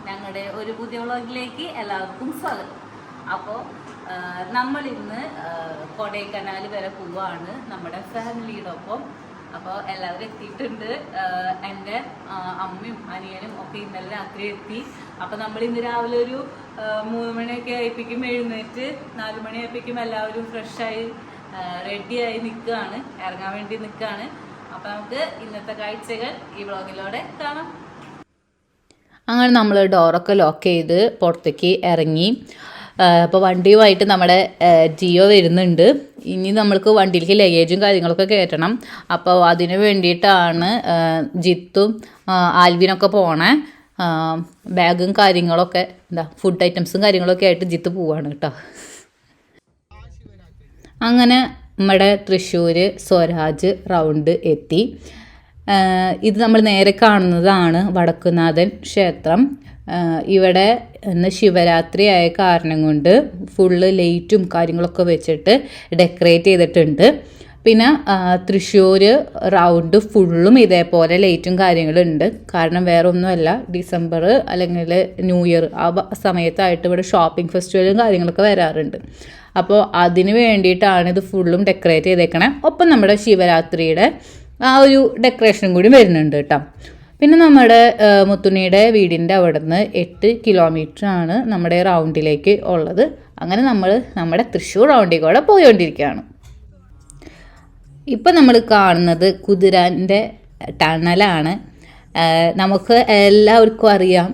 ഞങ്ങളുടെ ഒരു പുതിയ വ്ളോഗിലേക്ക് എല്ലാവർക്കും സ്വാഗതം. അപ്പോൾ നമ്മൾ ഇന്ന് കൊടൈക്കനാൽ വരെ പോവാണ് നമ്മുടെ ഫാമിലിയുടെ ഒപ്പം. അപ്പോൾ എല്ലാവരും എത്തിയിട്ടുണ്ട്. എൻ്റെ അമ്മയും അനിയനും ഒക്കെ ഇന്നലെ രാത്രി എത്തി. അപ്പോൾ നമ്മൾ ഇന്ന് രാവിലെ ഒരു 3 മണിയൊക്കെ ആയിപ്പിക്കും എഴുന്നേറ്റ് 4 മണിയായിപ്പിക്കും എല്ലാവരും ഫ്രഷായി റെഡിയായി നിൽക്കുകയാണ്, ഇറങ്ങാൻ വേണ്ടി നിൽക്കുകയാണ്. അപ്പോൾ നമുക്ക് ഇന്നത്തെ കാഴ്ചകൾ ഈ വ്ളോഗിലൂടെ കാണാം. അങ്ങനെ നമ്മൾ ഡോറൊക്കെ ലോക്ക് ചെയ്ത് പുറത്തേക്ക് ഇറങ്ങി. അപ്പോൾ വണ്ടിയുമായിട്ട് നമ്മുടെ ജിയോ വരുന്നുണ്ട്. ഇനി നമ്മൾക്ക് വണ്ടിയിലേക്ക് ലഗേജും കാര്യങ്ങളൊക്കെ കയറ്റണം. അപ്പോൾ അതിന് വേണ്ടിയിട്ടാണ് ജിത്തും ആൽവിനൊക്കെ പോണേ. ബാഗും കാര്യങ്ങളൊക്കെ ഫുഡ് ഐറ്റംസും കാര്യങ്ങളൊക്കെ ആയിട്ട് ജിത്ത് പോവാണ് കേട്ടോ. അങ്ങനെ നമ്മുടെ തൃശ്ശൂർ സ്വരാജ് റൗണ്ട് എത്തി. ഇത് നമ്മൾ നേരെ കാണുന്നതാണ് വടക്കുന്നാഥൻ ക്ഷേത്രം. ഇവിടെ ഇന്ന് ശിവരാത്രി ആയ കാരണം കൊണ്ട് ഫുള്ള് ലൈറ്റും കാര്യങ്ങളൊക്കെ വെച്ചിട്ട് ഡെക്കറേറ്റ് ചെയ്തിട്ടുണ്ട്. പിന്നെ തൃശ്ശൂർ റൗണ്ട് ഫുള്ളും ഇതേപോലെ ലൈറ്റും കാര്യങ്ങളുണ്ട്. കാരണം വേറെ ഒന്നുമല്ല, ഡിസംബർ അല്ലെങ്കിൽ ന്യൂ ഇയർ ആ സമയത്തായിട്ട് ഇവിടെ ഷോപ്പിംഗ് ഫെസ്റ്റിവലും കാര്യങ്ങളൊക്കെ വരാറുണ്ട്. അപ്പോൾ അതിന് വേണ്ടിയിട്ടാണ് ഇത് ഫുള്ളും ഡെക്കറേറ്റ് ചെയ്തേക്കണേ. ഒപ്പം നമ്മുടെ ശിവരാത്രിയുടെ ആ ഒരു ഡെക്കറേഷനും കൂടി വരുന്നുണ്ട് കേട്ടോ. പിന്നെ നമ്മുടെ മുത്തുണിയുടെ വീടിൻ്റെ അവിടെ നിന്ന് 8 കിലോമീറ്ററാണ് നമ്മുടെ റൗണ്ടിലേക്ക് ഉള്ളത്. അങ്ങനെ നമ്മൾ നമ്മുടെ തൃശ്ശൂർ റൗണ്ടിൽ കൂടെ പോയോണ്ടിരിക്കുകയാണ്. ഇപ്പം നമ്മൾ കാണുന്നത് കുതിരാൻ്റെ ടണലാണ്. നമുക്ക് എല്ലാവർക്കും അറിയാം,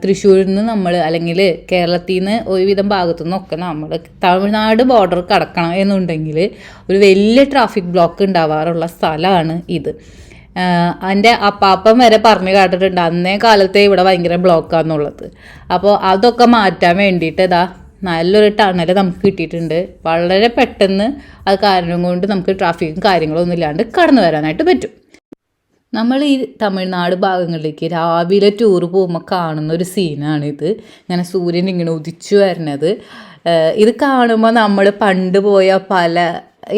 തൃശ്ശൂരിൽ നിന്ന് നമ്മൾ അല്ലെങ്കിൽ കേരളത്തിൽ നിന്ന് ഒരുവിധം ഭാഗത്തു നിന്നൊക്കെ നമ്മൾ തമിഴ്നാട് ബോർഡർ കടക്കണം എന്നുണ്ടെങ്കിൽ ഒരു വലിയ ട്രാഫിക് ബ്ലോക്ക് ഉണ്ടാവാറുള്ള സ്ഥലമാണ് ഇത്. എൻ്റെ അപ്പാപ്പൻ വരെ പറഞ്ഞു കേട്ടിട്ടുണ്ട് അന്നേ കാലത്തെ ഇവിടെ ഭയങ്കര ബ്ലോക്കാന്നുള്ളത്. അപ്പോൾ അതൊക്കെ മാറ്റാൻ വേണ്ടിയിട്ട് നല്ലൊരു ടണൽ നമുക്ക് കിട്ടിയിട്ടുണ്ട്. വളരെ പെട്ടെന്ന് അത് കാരണം കൊണ്ട് നമുക്ക് ട്രാഫിക്കും കാര്യങ്ങളൊന്നും ഇല്ലാണ്ട് കടന്നു വരാനായിട്ട് പറ്റും. നമ്മൾ ഈ തമിഴ്നാട് ഭാഗങ്ങളിലേക്ക് രാവിലെ ടൂറ് പോകുമ്പോൾ കാണുന്ന ഒരു സീനാണിത്. ഇങ്ങനെ സൂര്യൻ ഇങ്ങനെ ഉദിച്ചു വരുന്നത്. ഇത് കാണുമ്പോൾ നമ്മൾ പണ്ട് പോയ പല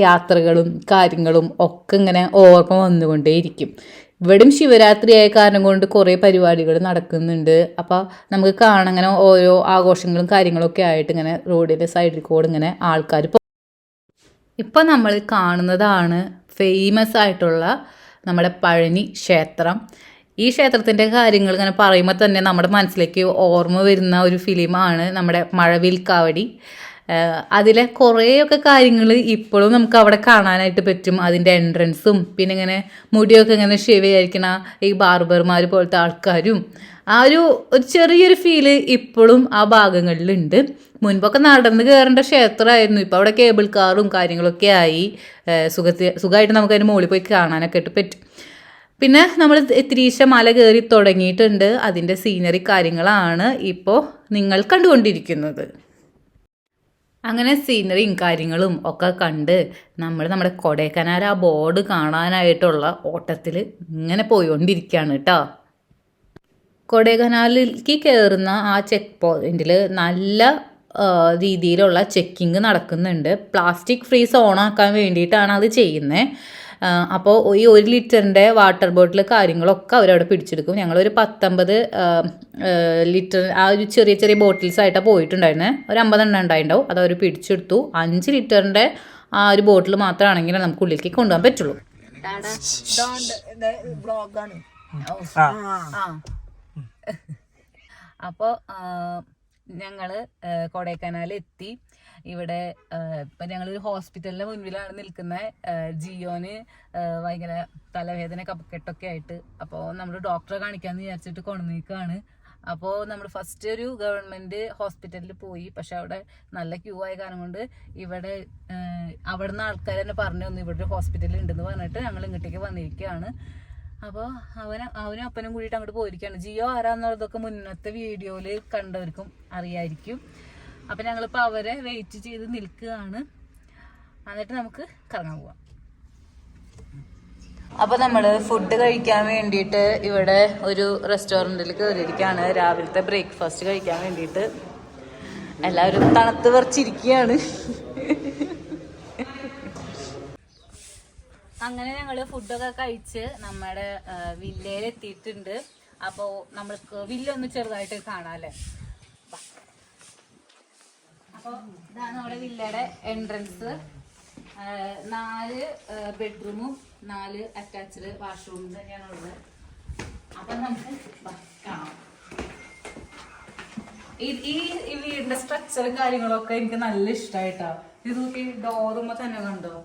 യാത്രകളും കാര്യങ്ങളും ഒക്കെ ഇങ്ങനെ ഓർമ്മ വന്നുകൊണ്ടേയിരിക്കും. ഇവിടെയും ശിവരാത്രി ആയ കാരണം കൊണ്ട് കുറേ പരിപാടികൾ നടക്കുന്നുണ്ട്. അപ്പോൾ നമുക്ക് കാണാൻ ഇങ്ങനെ ഓരോ ആഘോഷങ്ങളും കാര്യങ്ങളൊക്കെ ആയിട്ട് ഇങ്ങനെ റോഡിൻ്റെ സൈഡിൽ കൂടെ ഇങ്ങനെ ആൾക്കാർ ഇപ്പം നമ്മൾ കാണുന്നതാണ് ഫേമസ് ആയിട്ടുള്ള നമ്മുടെ പഴനി ക്ഷേത്രം. ഈ ക്ഷേത്രത്തിൻ്റെ കാര്യങ്ങൾ ഇങ്ങനെ പറയുമ്പോൾ തന്നെ നമ്മുടെ മനസ്സിലേക്ക് ഓർമ്മ വരുന്ന ഒരു ഫിലിമാണ് നമ്മുടെ മഴവിൽ കാവടി. അതിലെ കുറേയൊക്കെ കാര്യങ്ങൾ ഇപ്പോഴും നമുക്ക് അവിടെ കാണാനായിട്ട് പറ്റും. അതിൻ്റെ എൻട്രൻസും പിന്നെ ഇങ്ങനെ മുടിയൊക്കെ ഇങ്ങനെ ഷേവിയായിരിക്കണ ഈ ബാർബർമാർ പോലത്തെ ആൾക്കാരും ആ ഒരു ചെറിയൊരു ഫീല് ഇപ്പോഴും ആ ഭാഗങ്ങളിലുണ്ട്. മുൻപൊക്കെ നടന്ന് കയറേണ്ട ക്ഷേത്രമായിരുന്നു. ഇപ്പോൾ അവിടെ കേബിൾ കാറും കാര്യങ്ങളൊക്കെ ആയി സുഖമായിട്ട് നമുക്ക് അതിന് മുകളിൽ പോയി കാണാനൊക്കെ ആയിട്ട് പറ്റും. പിന്നെ നമ്മൾ തിരീശ മല കയറി തുടങ്ങിയിട്ടുണ്ട്. അതിൻ്റെ സീനറി കാര്യങ്ങളാണ് ഇപ്പോൾ നിങ്ങൾ കണ്ടുകൊണ്ടിരിക്കുന്നത്. അങ്ങനെ സീനറിയും കാര്യങ്ങളും ഒക്കെ കണ്ട് നമ്മുടെ കൊടൈക്കനാൽ ആ ബോർഡ് കാണാനായിട്ടുള്ള ഓട്ടത്തിൽ ഇങ്ങനെ പോയിക്കൊണ്ടിരിക്കുകയാണ് കേട്ടോ. കൊടൈക്കനാലിലേക്ക് കയറുന്ന ആ ചെക്ക് പോയിന്റിൽ നല്ല രീതിയിലുള്ള ചെക്കിങ് നടക്കുന്നുണ്ട്. പ്ലാസ്റ്റിക് ഫ്രീ സോണാക്കാൻ വേണ്ടിയിട്ടാണ് അത് ചെയ്യുന്നത്. അപ്പോൾ ഈ 1 ലിറ്ററിൻ്റെ വാട്ടർ ബോട്ടിൽ കാര്യങ്ങളൊക്കെ അവരവിടെ പിടിച്ചെടുക്കും. ഞങ്ങളൊരു 19 ലിറ്റർ ആ ഒരു ചെറിയ ചെറിയ ബോട്ടിൽസ് ആയിട്ടാണ് പോയിട്ടുണ്ടായിരുന്നത്. ഒരു 50 എണ്ണം ഉണ്ടായിട്ടുണ്ടാവും. അത് അവർ പിടിച്ചെടുത്തു. 5 ലിറ്ററിൻ്റെ ആ ഒരു ബോട്ടിൽ മാത്രമാണെങ്കിൽ നമുക്ക് ഉള്ളിലേക്ക് കൊണ്ടുപോകാൻ പറ്റുള്ളൂ. അപ്പോൾ ഞങ്ങൾ കൊടൈക്കനാൽ എത്തി. ഇവിടെ ഇപ്പം ഞങ്ങളൊരു ഹോസ്പിറ്റലിൻ്റെ മുൻപിലാണ് നിൽക്കുന്നത്. ജിയോന് ഭയങ്കര തലവേദന കഫക്കെട്ടൊക്കെ ആയിട്ട് അപ്പോൾ നമ്മൾ ഡോക്ടറെ കാണിക്കാമെന്ന് വിചാരിച്ചിട്ട് കൊണ്ടുവന്നിരിക്കുകയാണ്. അപ്പോൾ നമ്മൾ ഫസ്റ്റ് ഒരു ഗവൺമെൻറ് ഹോസ്പിറ്റലിൽ പോയി. പക്ഷെ അവിടെ നല്ല ക്യൂ ആയ കാരണം കൊണ്ട് അവിടെ നിന്ന് ആൾക്കാർ തന്നെ പറഞ്ഞു തന്നു ഇവിടെ ഒരു ഹോസ്പിറ്റൽ ഉണ്ടെന്ന് പറഞ്ഞിട്ട് ഞങ്ങൾ ഇങ്ങോട്ടേക്ക് വന്നിരിക്കുകയാണ്. അപ്പോൾ അവനും അപ്പനും കൂടിയിട്ട് അങ്ങോട്ട് പോയിരിക്കുകയാണ്. ജിയോ ആരാന്നുള്ളതൊക്കെ മുന്നത്തെ വീഡിയോയിൽ കണ്ടവർക്കും അറിയായിരിക്കും. അപ്പം ഞങ്ങളിപ്പോൾ അവരെ വെയിറ്റ് ചെയ്ത് നിൽക്കുകയാണ്. എന്നിട്ട് നമുക്ക് കറങ്ങാൻ പോവാം. അപ്പോൾ നമ്മൾ ഫുഡ് കഴിക്കാൻ വേണ്ടിയിട്ട് ഇവിടെ ഒരു റെസ്റ്റോറൻറ്റിൽ കയറിയിരിക്കുകയാണ്. രാവിലത്തെ ബ്രേക്ക്ഫാസ്റ്റ് കഴിക്കാൻ വേണ്ടിയിട്ട് എല്ലാവരും തണുത്ത് വിറച്ചിരിക്കുകയാണ്. അങ്ങനെ ഞങ്ങൾ ഫുഡൊക്കെ കഴിച്ച് നമ്മുടെ വില്ലയിൽ എത്തിയിട്ടുണ്ട്. അപ്പോൾ നമ്മൾക്ക് വില്ലൊന്ന് ചെറുതായിട്ട് കാണാല്ലേ. അപ്പോൾ ഇതാണ് നമ്മുടെ വില്ലയുടെ എൻട്രൻസ്. 4 ബെഡ്റൂമും 4 അറ്റാച്ച്ഡ് വാഷ്റൂമും തന്നെയാണ് ഉള്ളത്. അപ്പം നമുക്ക് കാണാം. ഈ വീടിന്റെ സ്ട്രക്ചറും കാര്യങ്ങളൊക്കെ എനിക്ക് നല്ല ഇഷ്ടമായിട്ടാ. ഇത് നോക്കി ഡോറുമ്പോ തന്നെ കണ്ടോ,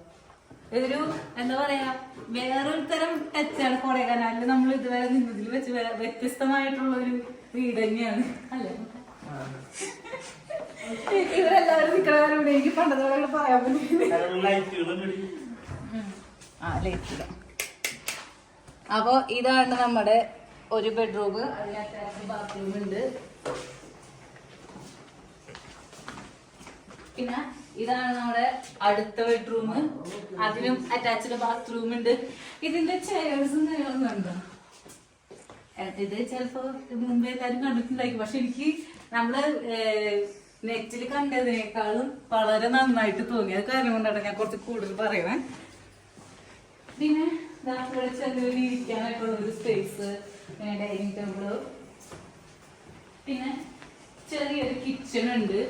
ഇതൊരു എന്താ പറയാ വേറൊരു തരം ടച്ചാണ്. കൊടൈക്കനാലിൽ നമ്മൾ ഇതുവരെ നിന്നതിൽ വെച്ച് വ്യത്യസ്തമായിട്ടുള്ള ഒരു വീട് തന്നെയാണ് അല്ലേ. ഇവരെല്ലാവരും നിൽക്കണവരുടെ എനിക്ക് പണ്ടത്തെ പറയാൻ പറ്റില്ല. അപ്പൊ ഇതാണ് നമ്മുടെ ഒരു ബെഡ്റൂം. അതിനകത്ത് ബാത്റൂം ഉണ്ട്. പിന്നെ ഇതാണ് നമ്മുടെ അടുത്ത ബെഡ്റൂം. അതിനും അറ്റാച്ച്ഡ് ബാത്റൂം ഉണ്ട്. ഇതിന്റെ ചെയർസും കാര്യങ്ങളൊന്നും ഉണ്ടോ? ഇത് ചിലപ്പോ മുമ്പേ എല്ലാവരും കണ്ടിട്ടുണ്ടായിരിക്കും. പക്ഷെ എനിക്ക് നമ്മള് നെറ്റിൽ കണ്ടതിനേക്കാളും വളരെ നന്നായിട്ട് തോന്നി. അത് കാരണം കൊണ്ടാണ് ഞാൻ കുറച്ച് കൂടുതൽ പറയണേ. പിന്നെ ഇവിടെ ചെറിയൊരു ഇരിക്കാനായിട്ടുള്ള ഒരു സ്പേസ്, പിന്നെ ഡൈനിങ് ടേബിള്, പിന്നെ ചെറിയൊരു കിച്ചൺ ഉണ്ട്.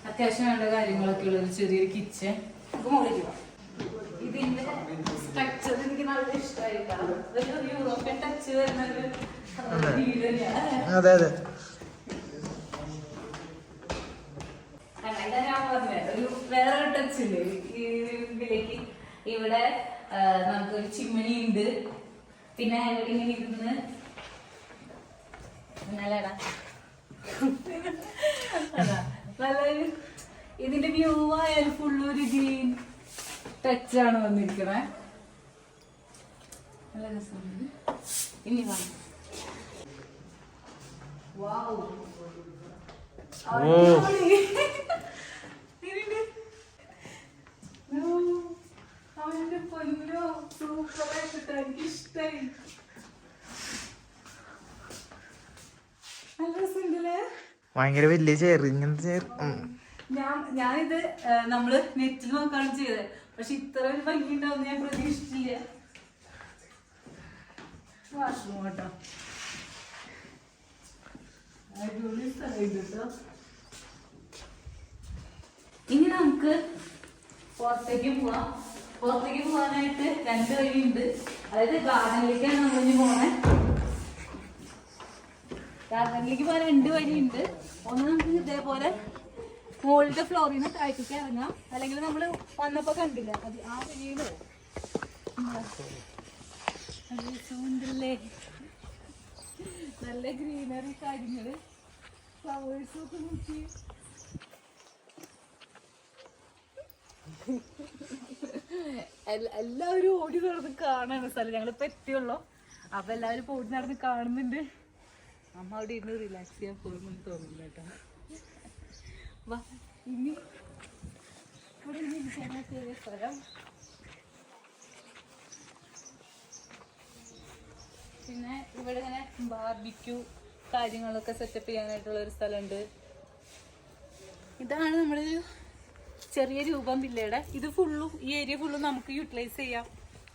അത്യാവശ്യം വേണ്ട കാര്യങ്ങളൊക്കെ ഉള്ള ഒരു ചെറിയൊരു കിച്ചൺ. നമുക്ക് മുകളിൽ പോവാം. ഇതിന്റെ സ്ട്രക്ചർ എനിക്ക് നല്ല ഇഷ്ടമായിട്ടാണ്. ഒരു യൂറോപ്യൻ ടച്ച് വരുന്ന ഒരു വീട് തന്നെയാണ്. ഞാൻ പറഞ്ഞത് ഒരു വേറെ ടച്ച് ഉണ്ട് ഈ വീട്ടിലേക്ക്. ഇവിടെ നമുക്കൊരു ചിമ്മിണി ഉണ്ട്. പിന്നെ ഇവിടെ ഇങ്ങനെ ഇരുന്ന് നല്ലടാ നല്ലൊരു ഇതിന്റെ വ്യൂ ആയാലും ഫുള്ളൊരു ഗ്രീൻ ടച്ചാണ് വന്നിരിക്കണേ. നല്ല രസമുണ്ട്. ഇനി കാണാം. അവന്റെ പൊന്നോ സൂപ്പറായിട്ട് എനിക്ക് ഇഷ്ടായി. നല്ല രസമുണ്ടല്ലേ. ഭയങ്കര വലിയ ചെയർ. ഇങ്ങനത്തെ ചെയർ ഞാനിത് നമ്മള് നെറ്റിൽ നോക്കാണ് ചെയ്തത്. പക്ഷെ ഇത്ര ഒരു ഭംഗി ഉണ്ടാവും ഞാൻ പ്രതീക്ഷിച്ചില്ല. വാഷ്റൂം കേട്ടോ, അടിപൊളി സ്ഥലം കേട്ടോ. ഇനി നമുക്ക് പുറത്തേക്ക് പോവാം. പുറത്തേക്ക് പോകാനായിട്ട് 2 വഴിയുണ്ട്. അതായത് ഗാർഡനിലേക്കാണ് നമ്മളിനി പോണേ. ഗാർഡനിലേക്ക് പോകാൻ 2 വഴിയുണ്ട്. ഒന്ന് നമുക്ക് ഇതേപോലെ മുകളിലത്തെ ഫ്ലോറിൽ നിന്ന് താഴത്തേക്ക് ഇറങ്ങാം. അല്ലെങ്കിൽ നമ്മൾ വന്നപ്പോ കണ്ടില്ല അത് ആ വഴിയിലോ നല്ല ഗ്രീനറി കാര്യങ്ങള്, ഫ്ലവേഴ്സും ഒക്കെ നോക്കി. എല്ലാവരും ഓടി നടന്ന് കാണാണ് സ്ഥലം. ഞങ്ങളിപ്പോ എത്തിയുള്ളൂ. അപ്പൊ എല്ലാവരും ഓടി നടന്ന് കാണുന്നുണ്ട്. അമ്മ അവിടെ ഇരുന്ന് റിലാക്സ് ചെയ്യാൻ പോകുമെന്ന് തോന്നുന്നു കേട്ടോ. ഇനി ഇവിടെ ചെറിയ സ്ഥലം. പിന്നെ ഇവിടെ ഇങ്ങനെ ബാർബിക്യൂ കാര്യങ്ങളൊക്കെ സെറ്റപ്പ് ചെയ്യാനായിട്ടുള്ള ഒരു സ്ഥലമുണ്ട്. ഇതാണ് നമ്മുടെ ഒരു ചെറിയ രൂപം വില്ലയുടെ. ഇത് ഫുള്ളും ഈ ഏരിയ ഫുള്ളും നമുക്ക് യൂട്ടിലൈസ് ചെയ്യാം.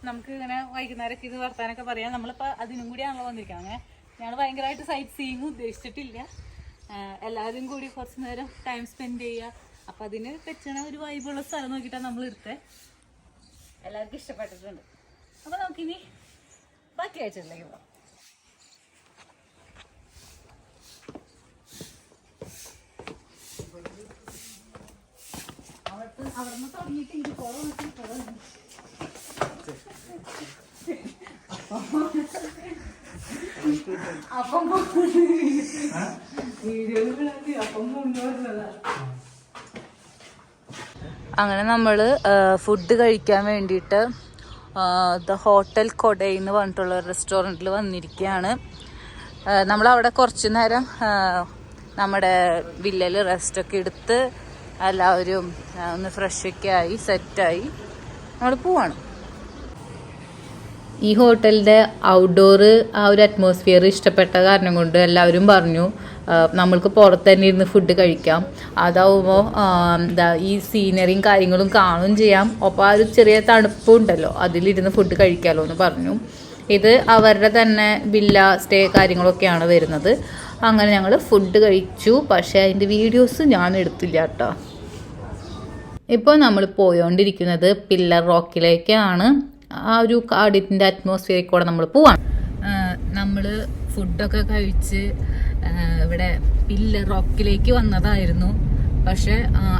നമുക്ക് ഇങ്ങനെ വൈകുന്നേരമൊക്കെ ഇത് വർത്താനൊക്കെ പറയാം. നമ്മളിപ്പോൾ അതിനും കൂടിയാണല്ലോ വന്നിരിക്കുക. അങ്ങനെ ഞങ്ങൾ ഭയങ്കരമായിട്ട് സൈറ്റ് സീയിങ് ഉദ്ദേശിച്ചിട്ടില്ല. എല്ലാവരും കൂടി കുറച്ച് നേരം ടൈം സ്പെൻഡ് ചെയ്യുക. അപ്പം അതിന് പറ്റണ ഒരു വൈബുള്ള സ്ഥലം നോക്കിയിട്ടാണ് നമ്മൾ എടുത്തത്. എല്ലാവർക്കും ഇഷ്ടപ്പെട്ടിട്ടുണ്ട്. അപ്പോൾ നമുക്കിനി ബാക്കി ആഴ്ചകളിലേക്ക് പോകാം. അവിടെ നിന്ന് തുടങ്ങിയിട്ട് എനിക്ക് കുളം അപ്പം അങ്ങനെ നമ്മൾ ഫുഡ് കഴിക്കാൻ വേണ്ടിയിട്ട് ദ ഹോട്ടൽ കൊടൈ എന്ന് പറഞ്ഞിട്ടുള്ള ഒരു റെസ്റ്റോറൻറ്റിൽ വന്നിരിക്കുകയാണ്. നമ്മളവിടെ കുറച്ച് നേരം നമ്മുടെ വില്ലയിൽ റെസ്റ്റൊക്കെ എടുത്ത് എല്ലാവരും ഒന്ന് ഫ്രഷൊക്കെ ആയി സെറ്റായി നമ്മൾ പോവാണ്. ഈ ഹോട്ടലിൻ്റെ ഔട്ട്ഡോർ ആ ഒരു അറ്റ്മോസ്ഫിയർ ഇഷ്ടപ്പെട്ട കാരണം കൊണ്ട് എല്ലാവരും പറഞ്ഞു നമ്മൾക്ക് പുറത്ത് തന്നെ ഇരുന്ന് ഫുഡ് കഴിക്കാം. അതാവുമ്പോൾ എന്താ ഈ സീനറിയും കാര്യങ്ങളും കാണുകയും ചെയ്യാം. ഒപ്പം ആ ഒരു ചെറിയ തണുപ്പും ഉണ്ടല്ലോ, അതിലിരുന്ന് ഫുഡ് കഴിക്കാമല്ലോ എന്ന് പറഞ്ഞു. ഇത് അവരുടെ തന്നെ വില്ല സ്റ്റേ കാര്യങ്ങളൊക്കെയാണ് വരുന്നത്. അങ്ങനെ ഞങ്ങൾ ഫുഡ് കഴിച്ചു. പക്ഷേ അതിൻ്റെ വീഡിയോസ് ഞാൻ എടുത്തില്ല കേട്ടോ. ഇപ്പോൾ നമ്മൾ പോയോണ്ടിരിക്കുന്നത് പില്ലർ റോക്കിലേക്കാണ്. ആ ഒരു കാടിൻ്റെ അറ്റ്മോസ്ഫിയറിൽ കൂടെ നമ്മൾ പോവാണ്. നമ്മൾ ഫുഡൊക്കെ കഴിച്ച് ഇവിടെ പില്ലർ റോക്കിലേക്ക് വന്നതായിരുന്നു. പക്ഷെ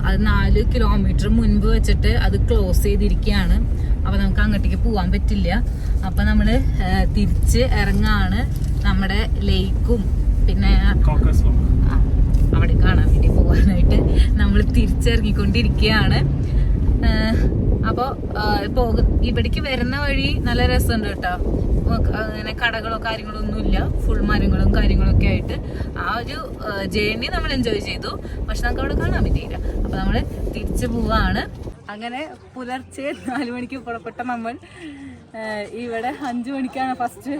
അത് 4 കിലോമീറ്റർ മുൻപ് വെച്ചിട്ട് അത് ക്ലോസ് ചെയ്തിരിക്കുകയാണ്. അപ്പോൾ നമുക്ക് അങ്ങോട്ടേക്ക് പോകാൻ പറ്റില്ല. അപ്പം നമ്മൾ തിരിച്ച് ഇറങ്ങാണ്. നമ്മുടെ ലേക്കും പിന്നെ അവിടെ കാണാൻ വേണ്ടി പോകാനായിട്ട് നമ്മൾ തിരിച്ചിറങ്ങിക്കൊണ്ടിരിക്കുകയാണ്. അപ്പോൾ ഇവിടേക്ക് വരുന്ന വഴി നല്ല രസമുണ്ട് കേട്ടോ. അങ്ങനെ കടകളോ കാര്യങ്ങളോ ഒന്നുമില്ല, ഫുൾ മരങ്ങളും കാര്യങ്ങളൊക്കെ ആയിട്ട് ആ ഒരു ജേർണി നമ്മൾ എൻജോയ് ചെയ്തു. പക്ഷെ നമുക്ക് അവിടെ കാണാൻ പറ്റിയില്ല. അപ്പോൾ നമ്മൾ തിരിച്ചു പോവാണ്. അങ്ങനെ പുലർച്ചെ 4 മണിക്ക് പുറപ്പെട്ട നമ്മൾ ഇവിടെ 5 മണിക്കാണ് ഫസ്റ്റ്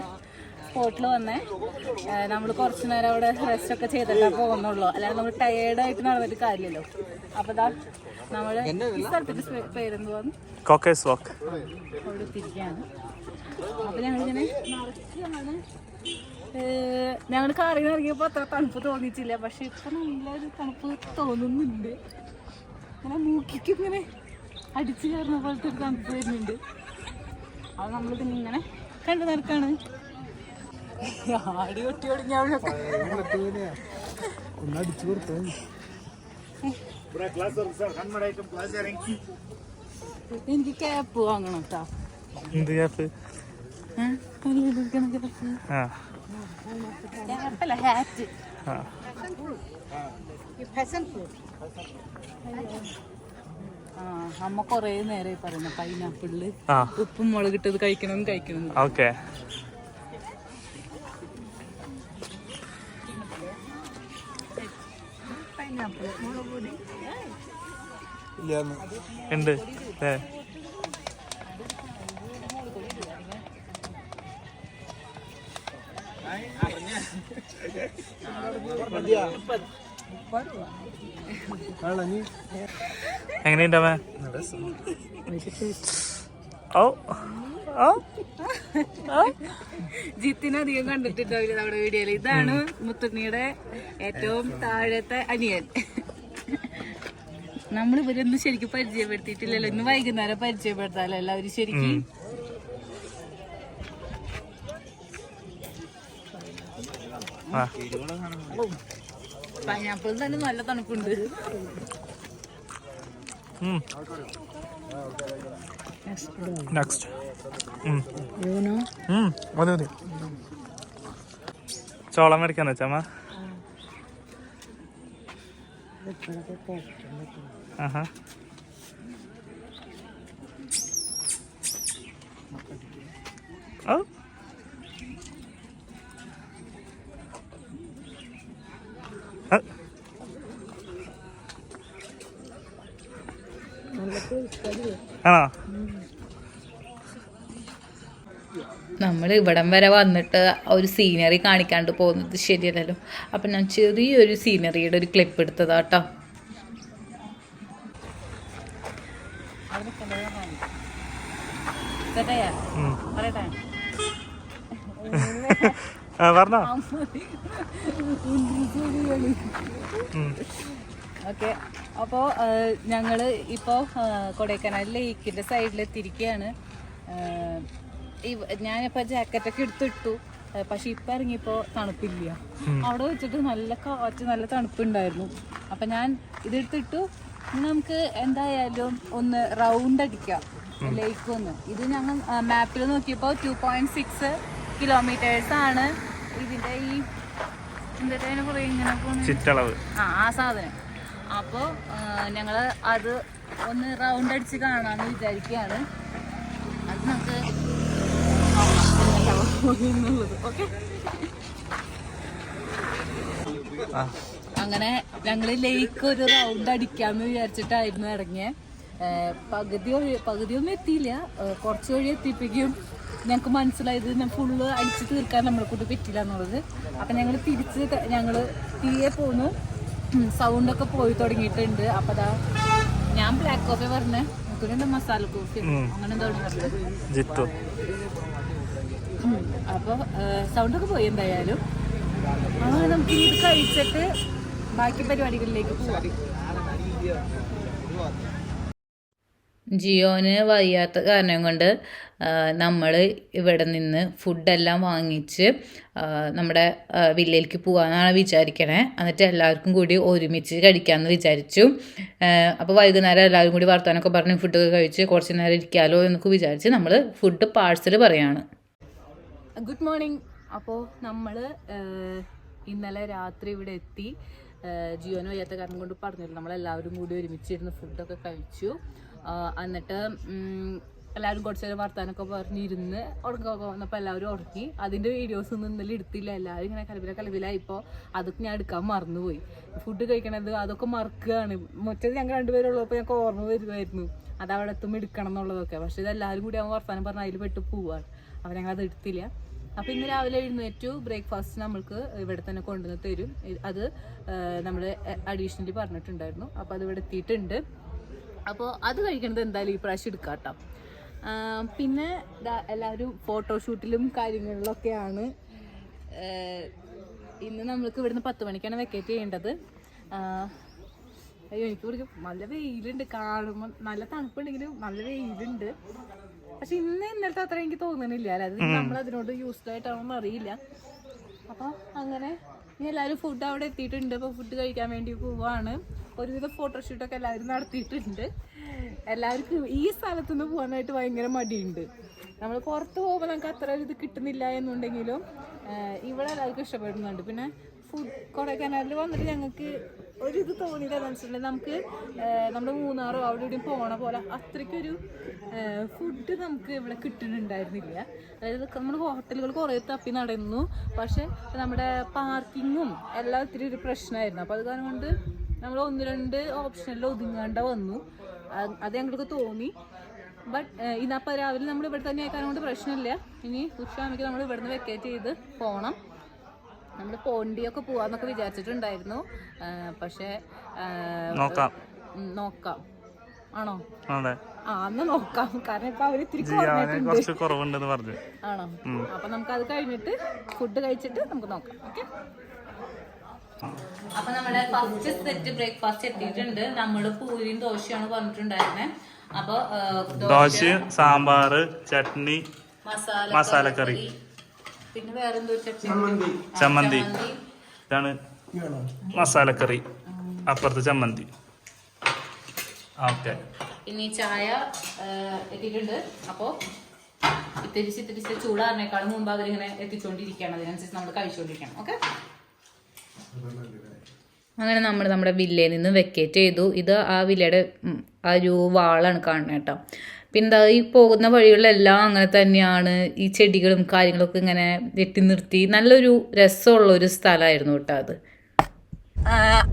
സ്പോട്ടിൽ വന്നേ. നമ്മൾ കുറച്ചു നേരം അവിടെ റെസ്റ്റ് ഒക്കെ ചെയ്തിട്ടാ പോകുന്നുള്ളൂ, അല്ലാതെ നമ്മൾ ടയേർഡായിട്ട് നടന്നിട്ട് കാര്യമില്ലല്ലോ. അപ്പോൾ ഇതാ നമ്മൾ ഈ സ്ഥലത്തിന്റെ പേരെന്തുവാന്ന് കോക്കേഴ്സ് വാക്ക് അവിടെ തിരിക്കുകയാണ്. അപ്പോൾ ഞങ്ങളിങ്ങനെ നടക്കുകയാണ്. ഞങ്ങൾ കാറിൽ നിന്ന് ഇറങ്ങിയപ്പോൾ അത്ര തണുപ്പ് തോന്നിച്ചില്ല. പക്ഷെ ഇപ്പം നല്ലൊരു തണുപ്പ് തോന്നുന്നുണ്ട്. ഇങ്ങനെ മൂക്കിക്ക് ഇങ്ങനെ അടിച്ചു കയറുന്ന പോലത്തെ ഒരു തണുപ്പ് വരുന്നുണ്ട്. അത് നമ്മൾ പിന്നെ ഇങ്ങനെ കണ്ടു നടക്കാണ്. ആടി ഒട്ടി ഒടിഞ്ഞാളൊക്കെ എനിക്ക് ക്യാപ്പ് വാങ്ങണം കേട്ടോ. എന്ത് ക്യാപ്പ്? ക്യാപ്പല്ല, ഹാറ്റ്. അമ്മ കൊറേ നേരമായി പറയുന്ന പൈനാപ്പിളില് ഉപ്പും മുളകിട്ടത് കഴിക്കണം. ഓക്കെ. പൈനാപ്പിൾ മുളക് പൊടി ഉണ്ട്. എങ്ങനെയുണ്ടാവേ? ജിത്തിനധികം കണ്ടിട്ടുണ്ടാവില്ല നമ്മുടെ വീഡിയോയില്. ഇതാണ് മുത്തുണ്ണിയുടെ ഏറ്റവും താഴത്തെ അനിയൻ. നമ്മൾ ഇവരൊന്നും ശരിക്കും പരിചയപ്പെടുത്തിയിട്ടില്ലല്ലോ. ഇന്ന് വൈകുന്നേരം പരിചയപ്പെടുത്താലോ എല്ലാവരും ശരിക്കും. പൈനാപ്പിൾ തന്നെ നല്ല തണുപ്പുണ്ട്. നെക്സ്റ്റ് മതി. ചോളം മേടിക്കാന്ന് വെച്ചമ്മ. ആണോ? നമ്മൾ ഇവിടം വരെ വന്നിട്ട് ഒരു സീനറി കാണിക്കാണ്ട് പോകുന്നത് ശരിയല്ലല്ലോ. അപ്പം ഞാൻ ചെറിയൊരു സീനറിയുടെ ഒരു ക്ലിപ്പ് എടുത്തതാട്ടോ. പറഞ്ഞോ. ഓക്കെ. അപ്പോൾ ഞങ്ങൾ ഇപ്പോൾ കൊടൈക്കനാൽ ലേക്കിൻ്റെ സൈഡിലെത്തിയിരിക്കുകയാണ്. ഞാനിപ്പോൾ ജാക്കറ്റൊക്കെ എടുത്തിട്ടു. പക്ഷെ ഇപ്പം ഇറങ്ങിയപ്പോൾ തണുപ്പില്ല. അവിടെ വെച്ചിട്ട് നല്ല കാറ്റ്, നല്ല തണുപ്പുണ്ടായിരുന്നു. അപ്പം ഞാൻ ഇതെടുത്തിട്ടു. നമുക്ക് എന്തായാലും ഒന്ന് റൗണ്ട് അടിക്കാം ലേക്ക് ഒന്ന്. ഇത് ഞങ്ങൾ മാപ്പിൽ നോക്കിയപ്പോൾ 2.6 കിലോമീറ്റേഴ്സാണ് ഇതിൻ്റെ ഈ എന്താ കുറേ ഇങ്ങനെ ചുറ്റളവ്. ആ സാധനം. അപ്പോൾ ഞങ്ങൾ അത് ഒന്ന് റൗണ്ട് അടിച്ച് കാണാമെന്ന് വിചാരിക്കുകയാണ്. അത് നമുക്ക് ഓക്കെ. അങ്ങനെ ഞങ്ങൾ ലേക്ക് ഒരു റൗണ്ട് അടിക്കാമെന്ന് വിചാരിച്ചിട്ടായിരുന്നു ഇറങ്ങിയത്. പകുതിയൊന്നും എത്തിയില്ല, കുറച്ച് വഴി എത്തിയപ്പോഴേക്കും ഞങ്ങൾക്ക് മനസ്സിലായത് ഫുള്ള് അടിച്ച് തീർക്കാൻ നമ്മളെ കൊണ്ട് പറ്റില്ല എന്നുള്ളത്. അപ്പം ഞങ്ങൾ തിരികെ പോന്നു. സൗണ്ടൊക്കെ പോയി തുടങ്ങിയിട്ടുണ്ട്. അപ്പം അതാ ഞാൻ ബ്ലാക്ക് കോഫി പറഞ്ഞേ, എന്താ മസാല കോഫി അങ്ങനെ എന്തോ പറഞ്ഞത്. അപ്പോൾ സൗണ്ടൊക്കെ പോയി എന്തായാലും. നമുക്ക് ഇത് കഴിച്ചിട്ട് ബാക്കി പരിപാടികളിലേക്ക് പോവാം. ജിയോന് വയ്യാത്ത കാരണം കൊണ്ട് നമ്മൾ ഇവിടെ നിന്ന് ഫുഡെല്ലാം വാങ്ങിച്ച് നമ്മുടെ വില്ലയിലേക്ക് പോകാമെന്നാണ് വിചാരിക്കണേ. എന്നിട്ട് എല്ലാവർക്കും കൂടി ഒരുമിച്ച് കഴിക്കാമെന്ന് വിചാരിച്ചു. അപ്പോൾ വൈകുന്നേരം എല്ലാവരും കൂടി വർത്താനൊക്കെ പറഞ്ഞ് ഫുഡൊക്കെ കഴിച്ച് കുറച്ച് നേരം ഇരിക്കാമല്ലോ എന്നൊക്കെ വിചാരിച്ച് നമ്മൾ ഫുഡ് പാഴ്സൽ പറയാണ്. Good morning. അപ്പോൾ നമ്മൾ ഇന്നലെ രാത്രി ഇവിടെ എത്തി. ജിയോന് വയ്യാത്ത കാരണം കൊണ്ട് പറഞ്ഞില്ല, നമ്മളെല്ലാവരും കൂടി ഒരുമിച്ചിരുന്ന് ഫുഡൊക്കെ കഴിച്ചു. എന്നിട്ട് എല്ലാവരും കുറച്ച് നേരം വർത്താനൊക്കെ പറഞ്ഞിരുന്ന് ഉറങ്ങൊക്കെ വന്നപ്പോൾ എല്ലാവരും ഉറങ്ങി. അതിൻ്റെ വീഡിയോസ് ഒന്നും ഇന്നലെ എടുത്തില്ല. എല്ലാവരും ഇങ്ങനെ കലവിലായി. ഇപ്പോൾ അതൊക്കെ ഞാൻ എടുക്കാൻ മറന്നുപോയി. ഫുഡ് കഴിക്കണത് അതൊക്കെ മറക്കുകയാണ്. മറ്റേത് ഞങ്ങൾ രണ്ടുപേരുള്ളപ്പോൾ ഞങ്ങൾക്ക് ഓർമ്മ വരുമായിരുന്നു അതവിടെ എത്തുമ്പോൾ എടുക്കണം എന്നുള്ളതൊക്കെ. പക്ഷേ ഇതെല്ലാവരും കൂടി ആകുമ്പോൾ വർത്താനം പറഞ്ഞാൽ അതിൽ പെട്ട് പോവാണ്. അപ്പോൾ ഞങ്ങളത് എടുത്തില്ല. അപ്പോൾ ഇന്ന് രാവിലെ എഴുന്നേറ്റു. ബ്രേക്ക്ഫാസ്റ്റ് നമ്മൾക്ക് ഇവിടെ തന്നെ കൊണ്ടുവന്ന് തരും. അത് നമ്മൾ അഡീഷണലി പറഞ്ഞിട്ടുണ്ടായിരുന്നു. അപ്പോൾ അത് ഇവിടെ എത്തിയിട്ടുണ്ട്. അപ്പോൾ അത് കഴിക്കണത് എന്തായാലും ഈ പ്രാവശ്യം എടുക്കാം കേട്ടോ. പിന്നെ എല്ലാവരും ഫോട്ടോഷൂട്ടിലും കാര്യങ്ങളിലൊക്കെയാണ്. ഇന്ന് നമ്മൾക്ക് ഇവിടുന്ന് 10 മണിക്കാണ് വെക്കേറ്റ് ചെയ്യേണ്ടത്. അയ്യോ എനിക്ക് ഇവിടെ നല്ല വെയിലുണ്ട്. കാണുമ്പോൾ നല്ല തണുപ്പുണ്ടെങ്കിലും നല്ല വെയിലുണ്ട്. പക്ഷെ ഇന്നലത്തെ അത്ര എനിക്ക് തോന്നുന്നില്ല. അതായത് നമ്മളതിനോട് യൂസ്ഡ് ആയിട്ടാണെന്ന് അറിയില്ല. അപ്പോൾ അങ്ങനെ ഇനി എല്ലാവരും ഫുഡ് അവിടെ എത്തിയിട്ടുണ്ട്. അപ്പോൾ ഫുഡ് കഴിക്കാൻ വേണ്ടി പോവാണ്. ഒരുവിധം ഫോട്ടോഷൂട്ടൊക്കെ എല്ലാവരും നടത്തിയിട്ടുണ്ട്. എല്ലാവർക്കും ഈ സ്ഥലത്തുനിന്ന് പോകാനായിട്ട് ഭയങ്കര മടിയുണ്ട്. നമ്മൾ പുറത്ത് പോകുമ്പോൾ നമുക്ക് അത്ര ഇത് കിട്ടുന്നില്ല എന്നുണ്ടെങ്കിലും ഇവിടെ എല്ലാവർക്കും ഇഷ്ടപ്പെടുന്നുണ്ട്. പിന്നെ കൊടൈക്കനാലിൽ വന്നിട്ട് ഞങ്ങൾക്ക് ഒരിത് തോന്നിയതെന്ന് വെച്ചിട്ടുണ്ടെങ്കിൽ നമുക്ക് നമ്മുടെ മൂന്നാറോ അവിടെ ഇവിടെയും പോകണ പോലെ അത്രയ്ക്കൊരു ഫുഡ് നമുക്ക് ഇവിടെ കിട്ടുന്നുണ്ടായിരുന്നില്ല. അതായത് നമ്മൾ ഹോട്ടലുകൾ കുറേ തപ്പി നടന്നു. പക്ഷെ നമ്മുടെ പാർക്കിങ്ങും എല്ലാം ഇത്തിരി ഒരു പ്രശ്നമായിരുന്നു. അപ്പോൾ അത് കാരണം കൊണ്ട് നമ്മൾ 1-2 ഓപ്ഷനിൽ ഒതുങ്ങാണ്ട വന്നു. അത് ഞങ്ങൾക്ക് തോന്നി. ബട്ട് ഇന്നപ്പോൾ രാവിലെ നമ്മൾ ഇവിടെ തന്നെ ആക്കാൻ കൊണ്ട് പ്രശ്നമില്ല. ഇനി ഉച്ചയാകുമ്പോൾ നമ്മൾ ഇവിടുന്ന് വെക്കേറ്റ് ചെയ്ത് പോകണം. നമ്മൾ പോണ്ടിയൊക്കെ പോവാന്നൊക്കെ വിചാരിച്ചിട്ടുണ്ടായിരുന്നു. പക്ഷേ നോക്കാം. ആണോ? അന്ന് നോക്കാം. കാരണം ഇപ്പൊ അവര് ഇത്തിരി കുറവുണ്ടെന്ന് പറഞ്ഞു. ആണോ? അപ്പൊ നമുക്ക് അത് കഴിഞ്ഞിട്ട് ഫുഡ് കഴിച്ചിട്ട് നമുക്ക് നോക്കാം. ഓക്കെ. അപ്പൊ നമ്മുടെ ഫസ്റ്റ് സെറ്റ് ബ്രേക്ക്ഫാസ്റ്റ് എത്തിയിട്ടുണ്ട്. നമ്മള് പൂരിയും ദോശയാണ് പറഞ്ഞിട്ടുണ്ടായിരുന്നേ. അപ്പൊ ദോശ, സാമ്പാറ്, ചട്നി, മസാലക്കറി, പിന്നെ വേറെന്തോ ചമ്മന്തി. ഇതാണ് മസാലക്കറി, അപ്പുറത്ത് ചമ്മന്തി. ഓക്കെ. പിന്നെ ചായ എത്തിയിട്ടുണ്ട്. അപ്പോൾ തിരിച്ച് ചൂടാറിനേക്കാളും മുമ്പ് അവരിങ്ങനെ എത്തിച്ചുകൊണ്ടിരിക്കുകയാണ്. അതിനനുസരിച്ച് നമ്മൾ കഴിച്ചുകൊണ്ടിരിക്കണം. ഓക്കെ. അങ്ങനെ നമ്മൾ നമ്മുടെ വില്ലയിൽ നിന്ന് വെക്കേറ്റ് ചെയ്തു. ഇത് ആ വില്ലയുടെ ആ ഒരു വാളാണ് കാണുന്നത് കേട്ടോ. പിന്നെ ഈ പോകുന്ന വഴികളിലെല്ലാം അങ്ങനെ തന്നെയാണ്. ഈ ചെടികളും കാര്യങ്ങളൊക്കെ ഇങ്ങനെ വെട്ടി നിർത്തി നല്ലൊരു രസമുള്ളൊരു സ്ഥലമായിരുന്നു കേട്ടോ അത്.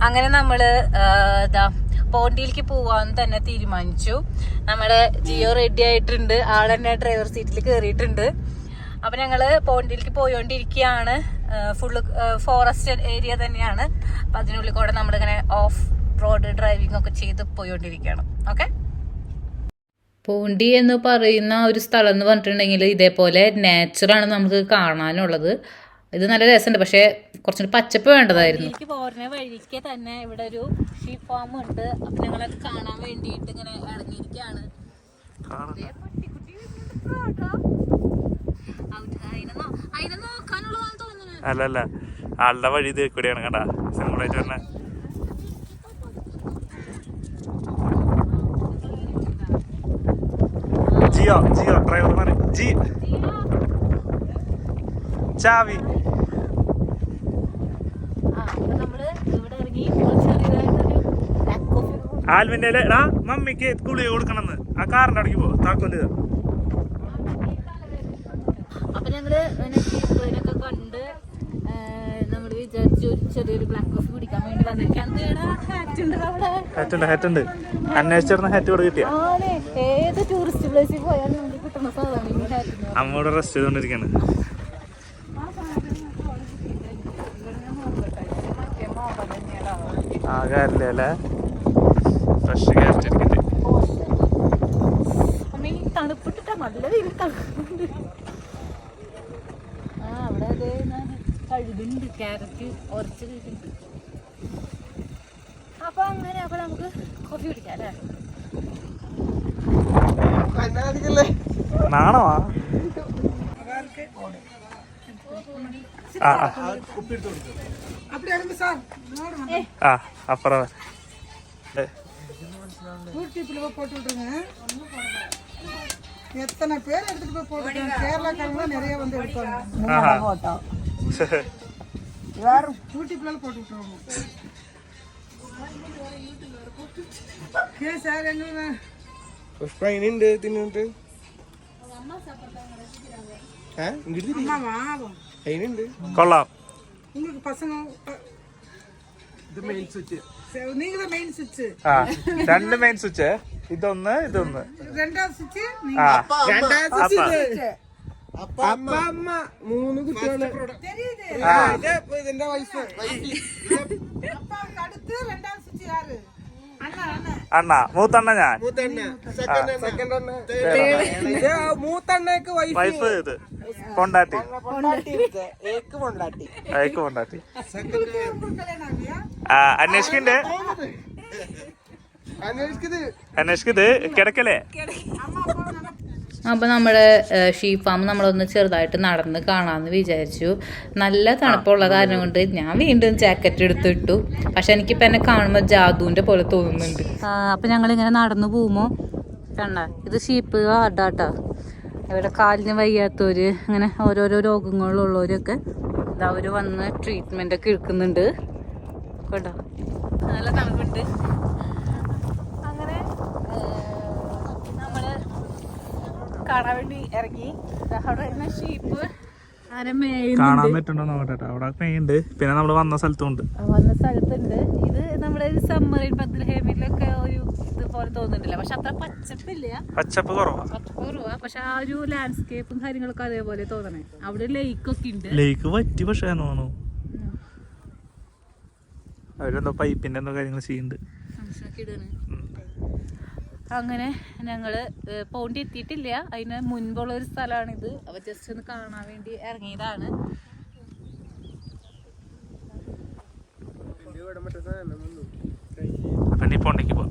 അങ്ങനെ നമ്മൾ പോണ്ടിയിലേക്ക് പോവാന്ന് തന്നെ തീരുമാനിച്ചു. നമ്മുടെ ജിയോ റെഡി ആയിട്ടുണ്ട്. ആളെന്നെ ഡ്രൈവർ സീറ്റിൽ കയറിയിട്ടുണ്ട്. അപ്പം ഞങ്ങൾ പോണ്ടിയിലേക്ക് പോയോണ്ടിരിക്കുകയാണ്. ഫുള്ള് ഫോറസ്റ്റ് ഏരിയ തന്നെയാണ്. അപ്പം അതിനുള്ളിൽ കൂടെ നമ്മളിങ്ങനെ ഓഫ് റോഡ് ഡ്രൈവിംഗ് ഒക്കെ ചെയ്ത് പോയോണ്ടിരിക്കുകയാണ്. ഓക്കെ. പോണ്ടി എന്ന് പറയുന്ന ഒരു സ്ഥലം എന്ന് പറഞ്ഞിട്ടുണ്ടെങ്കിൽ ഇതേപോലെ നേച്ചറാണ് നമുക്ക് കാണാനുള്ളത്. ഇത് നല്ല രസമുണ്ട്. പക്ഷേ കുറച്ചുകൂടി പച്ചപ്പ് വേണ്ടതായിരുന്നു. എനിക്ക് പോരുന്ന വഴിക്ക് തന്നെ ഇവിടെ ഒരു ഷീപ്പ് ഫാം ഉണ്ട്. അപ്പം ഞങ്ങളത് കാണാൻ വേണ്ടിയിട്ട് ഇങ്ങനെ ഇറങ്ങിയിരിക്കുകയാണ്. അതിനെ നോക്കാനുള്ളതാണെന്ന് തോന്നുന്നത്. അല്ലല്ല, ആളുടെ വഴി ഇത് കൂടെയാണ് കണ്ടാ. സിമ്പിളായിട്ട് തന്നെ. ജിയോ ഡ്രൈവർ മാറി. ചാവി. ആൽവിന്റെ മമ്മിക്ക് കുളി കൊടുക്കണമെന്ന് ആ കാറിന്റെ അടക്കി പോ. താക്കോല്. അപ്പൊ ഞങ്ങള് ഷീപ്പിനൊക്കെ കണ്ട് നമ്മള് വിചാരിച്ചു ചെറിയൊരു ബ്ലാക്ക് കോഫി കുടിക്കാൻ വേണ്ടി വന്നിരിക്കാൻ. ഹാറ്റുണ്ട്. അന്വേഷിച്ചിരുന്ന ഹാറ്റ് ഇവിടെ കിട്ടിയ. ഏത് ടൂറിസ്റ്റ് പ്ലേസിൽ പോയാലും നമുക്ക് കിട്ടുന്ന സാധനം. അമ്മയോട് റെസ്റ്റ് ചെയ്തോണ്ടിരിക്കാണ്. ആകാല്ലേ ഫ്രഷ് ക്യാരറ്റ് എടുക്കട്ടെ. തണുപ്പിട്ടിട്ടാ നല്ല രീതിയിൽ തണുപ്പുണ്ട്. ഉണ്ട് ക്യാരറ്റ് ഉറച്ച് കഴിക്കുന്നുണ്ട്. അപ്പൊ അങ്ങനെ അപ്പൊ നമുക്ക് കോഫി കുടിക്കാം അല്ലേ? നാണോ அப்புறம் யூடியூப்ல போட்டு விட்டுருங்க. எத்தனை பேர் எடுத்துட்டு போய் போட்டுருக்காங்க. கேரளாக்காரங்க நிறைய வந்து எடுப்பாங்க. யாரும் யூடியூப்ல போட்டு விட்டுருவாங்க. சார் எங்க പുഷ്പണ്ട് തിന്നിട്ട് അതിനുണ്ട് കൊള്ളാം. உங்களுக்கு பசங்க ഇത് മെയിൻ സ്വിച്ച് நீங்க தான் மெயின் சுவிட்ச். രണ്ട് മെയിൻ സ്വിച്ച്, ഇതൊന്ന് ഇതൊന്ന്. ரெண்டாவது சுவிட்ச் അപ്പ അമ്മ മൂന്ന് കുട്ടികള് தெரியுது. ഇതിന്റെ വൈഫ് அப்பாவுக்கு அடுத்து ரெண்டாவது சுவிட்ச் யாரு? அண்ணா அண்ணா അണ്ണ മൂത്തണ്ണ ഞാൻ മൂത്തണ്ണക്ക് വൈഫ് വൈഫ് ഇത് കൊണ്ടാട്ടി ഏക്ക് കൊണ്ടാട്ടി അയക്ക് കൊണ്ടാട്ടി உங்களுக்கு கல்யாணம் ஆகலையா? അന്വേഷിക്കണ്ടേ അന്വേഷിക്കത് കിടക്കലേ. അപ്പോൾ നമ്മുടെ ഷീപ്പ് ഫാം നമ്മളൊന്ന് ചെറുതായിട്ട് നടന്ന് കാണാമെന്ന് വിചാരിച്ചു. നല്ല തണുപ്പുള്ള കാരണം കൊണ്ട് ഞാൻ വീണ്ടും ജാക്കറ്റ് എടുത്തിട്ടു. പക്ഷെ എനിക്കിപ്പോൾ എന്നെ കാണുമ്പോൾ ജാദുവിൻ്റെ പോലെ തോന്നുന്നുണ്ട്. അപ്പോൾ ഞങ്ങളിങ്ങനെ നടന്നു പോകുമ്പോൾ കണ്ട ഇത് ഷീപ്പ് ആട്ടാട്ടാ. ഇവിടെ കാലിന് വയ്യാത്തവർ അങ്ങനെ ഓരോരോ രോഗങ്ങളുള്ളവരൊക്കെ അവർ വന്ന് ട്രീറ്റ്മെൻ്റ് ഒക്കെ എടുക്കുന്നുണ്ട്. കേട്ടോ നല്ല തണുപ്പുണ്ട്. അങ്ങനെ നമ്മൾ കാണാൻ വേണ്ടി ഇറങ്ങി. അവിടെ ഷീപ്പ് കാണാൻ പറ്റുണ്ടോ നോക്കട്ടെ. അവിടെ മെയിൻണ്ട്, പിന്നെ നമ്മള് വന്ന സ്ഥലത്തുണ്ട്. ഇത് നമ്മുടെ സമ്മറിൻ ബദ്രഹേമിലൊക്കെ ഒരു ഇതുപോലെ തോന്നുന്നുണ്ടല്ലോ. പക്ഷെ അത്ര പച്ചപ്പില്ല, പച്ചപ്പ് കുറവാ. പക്ഷെ ആ ഒരു ലാൻഡ്സ്കേപ്പും കാര്യങ്ങളൊക്കെ അതേപോലെ തോന്നണേ. അവിടെ ലേക്കൊക്കെ ഉണ്ട്. ലേക്ക് പറ്റി പക്ഷേ തോന്നുന്നു അവരെന്തോ പൈപ്പിന്റെ എന്തോ കാര്യങ്ങൾ ചെയ്യുന്നുണ്ട്. അങ്ങനെ ഞങ്ങള് പോണ്ടി എത്തിയിട്ടില്ല. അതിന് മുൻപുള്ള ഒരു സ്ഥലമാണിത്. അപ്പൊ ജസ്റ്റ് ഒന്ന് കാണാൻ വേണ്ടി ഇറങ്ങിയതാണ്. പോണ്ടിക്ക് പോ.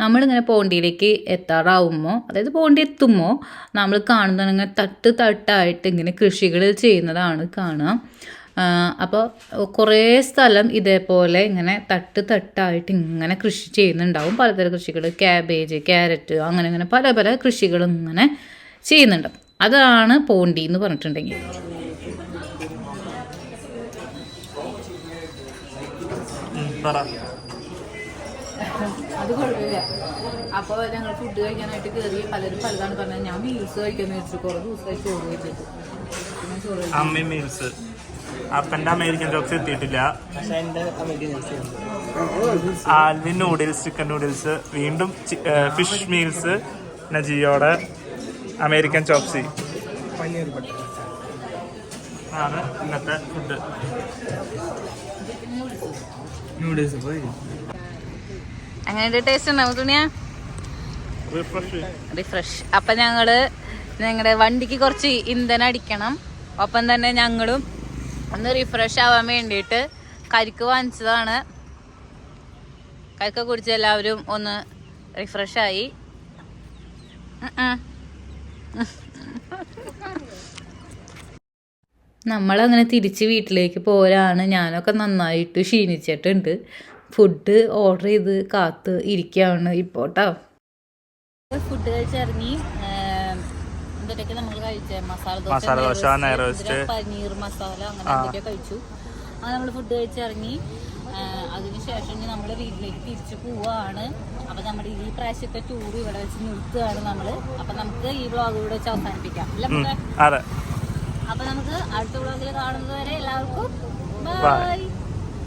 നമ്മളിങ്ങനെ പോണ്ടിയിലേക്ക് എത്താറാവുമ്പോൾ, അതായത് പോണ്ടി എത്തുമ്പോൾ നമ്മൾ കാണുന്നത് ഇങ്ങനെ തട്ട് തട്ടായിട്ട് ഇങ്ങനെ കൃഷികൾ ചെയ്യുന്നതാണ് കാണുക. അപ്പോൾ കുറേ സ്ഥലം ഇതേപോലെ ഇങ്ങനെ തട്ട് തട്ടായിട്ട് ഇങ്ങനെ കൃഷി ചെയ്യുന്നുണ്ടാവും. പലതരം കൃഷികൾ, ക്യാബേജ്, ക്യാരറ്റ്, അങ്ങനെ അങ്ങനെ പല പല കൃഷികളും ഇങ്ങനെ ചെയ്യുന്നുണ്ട്. അതാണ് പോണ്ടി എന്ന് പറഞ്ഞിട്ടുണ്ടെങ്കിൽ. അത് കുഴപ്പമില്ല. അപ്പോൾ ഞങ്ങൾ ഫുഡ് കഴിക്കാനായിട്ട് കയറി. പലരും പലതാണ് പറഞ്ഞത്. ഞാൻ മീൽസ് കഴിക്കാന്ന് വെച്ചു. കുറേ ദിവസമായി ചോറ് കഴിച്ചിട്ട്. അമ്മ മീൽസ്, അപ്പൻ്റെ അമേരിക്കൻ ചോക്സ് എത്തിയിട്ടില്ല. ആൽവിൻ നൂഡിൽസ്, ചിക്കൻ നൂഡിൽസ്, വീണ്ടും ഫിഷ് മീൽസ്, നജിയോടെ അമേരിക്കൻ ചോപ്സി ആണ് ഇന്നത്തെ ഫുഡ്. നൂഡിൽസ് പോയി അങ്ങനെ ടേസ്റ്റ് ഉണ്ടാവും തുണിയാ റിഫ്രഷ്. അപ്പം ഞങ്ങളുടെ വണ്ടിക്ക് കുറച്ച് ഇന്ധനം അടിക്കണം. ഒപ്പം തന്നെ ഞങ്ങളും ഒന്ന് റിഫ്രഷ് ആവാൻ വേണ്ടിയിട്ട് കരിക്ക് വാങ്ങിച്ചതാണ്. കരിക്ക് കുടിച്ച് എല്ലാവരും ഒന്ന് റിഫ്രഷായി. നമ്മളങ്ങനെ തിരിച്ച് വീട്ടിലേക്ക് പോരാണ്. ഞാനൊക്കെ നന്നായിട്ട് ക്ഷീണിച്ചിട്ടുണ്ട്. ഫുഡ് ഓർഡർ ചെയ്ത് കാത്ത് ഇരിക്കുകയാണ് ഇപ്പോൾ കേട്ടോ. ഫുഡ് കഴിച്ചിറങ്ങി. എന്തൊക്കെ നമ്മൾ കഴിച്ചേ? മസാല ദോശ, പനീർ മസാല, അങ്ങനെ എന്തൊക്കെ കഴിച്ചു. അങ്ങനെ നമ്മൾ ഫുഡ് കഴിച്ചിറങ്ങി. അതിനുശേഷം നമ്മൾ വീട്ടിലേക്ക് തിരിച്ചു പോവുകയാണ്. അപ്പം നമ്മുടെ ഈ പ്രാവശ്യത്തെ ടൂർ ഇവിടെ വെച്ച് നിർത്തുകയാണ് നമ്മൾ. അപ്പം നമുക്ക് ഈ വ്ളോഗ് ഇവിടെ വെച്ച് അവസാനിപ്പിക്കാം അല്ലേ? അതെ. അപ്പം നമുക്ക് അടുത്ത വ്ളോഗിൽ കാണുന്നത് വരെ എല്ലാവർക്കും ബൈ.